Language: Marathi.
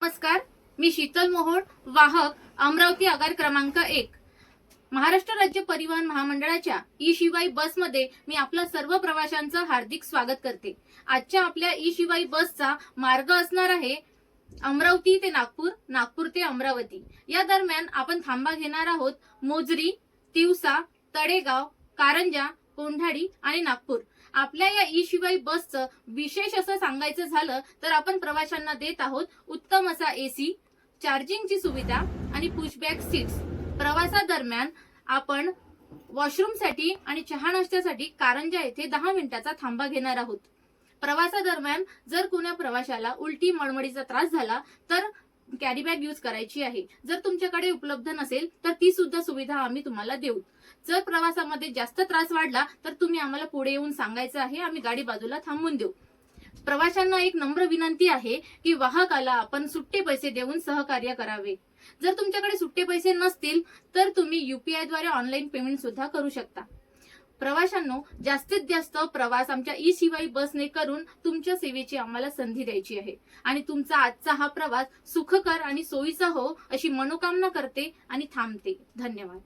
नमस्कार, मी शीतल मोहोळ, वाहक अमरावती आगार क्रमांक 1. महाराष्ट्र राज्य परिवहन महामंडळाच्या ई शिवाई बसमध्ये मी आपल्या सर्व प्रवाशांचं हार्दिक स्वागत करते. आजच्या आपल्या ई शिवाई बसचा मार्ग असणार आहे अमरावती ते नागपूर, नागपूर ते अमरावती. या दरम्यान आपण थांबा घेणार आहोत मोजरी, तिवसा, तळेगाव, कारंजा, कोंढाळी आणि नागपूर. आपल्या या ई शिवाई बसचं विशेष असं सांगायचं झालं तर आपण प्रवाशांना देत आहोत उत्तम असा एसी, चार्जिंगची सुविधा आणि पुशबॅक सीट्स. प्रवासादरम्यान आपण वॉशरूमसाठी आणि चहा नाश्त्यासाठी कारंजा येथे 10 मिनिटाचा थांबा घेणार आहोत. प्रवासादरम्यान जर कोणा प्रवाशाला उलटी मळमळीचा त्रास झाला तर कॅरी बॅग यूज करायची आहे. जर तुमच्याकडे उपलब्ध नसेल तर ती सुद्धा सुविधा आम्ही तुम्हाला देऊ. जर प्रवासामध्ये जास्त त्रास वाढला तर तुम्ही आम्हाला पुढे येऊन सांगायचं आहे, आम्ही गाडी बाजूला थांबवून देऊ. प्रवाशांना एक नम्र विनंती आहे की वाहकाला आपण सुट्टे पैसे देऊन सहकार्य करावे. जर तुमच्याकडे सुट्टे पैसे नसतील तर तुम्ही UPI द्वारे ऑनलाईन पेमेंट सुद्धा करू शकता. प्रवाशांनो, जास्तीत जास्त प्रवास आमच्या ई शिवाई बसने करून तुमच्या सेवेची आम्हाला संधी द्यायची आहे आणि तुमचा आजचा हा प्रवास सुखकर आणि सोयीचा हो अशी मनोकामना करते आणि थांबते. धन्यवाद.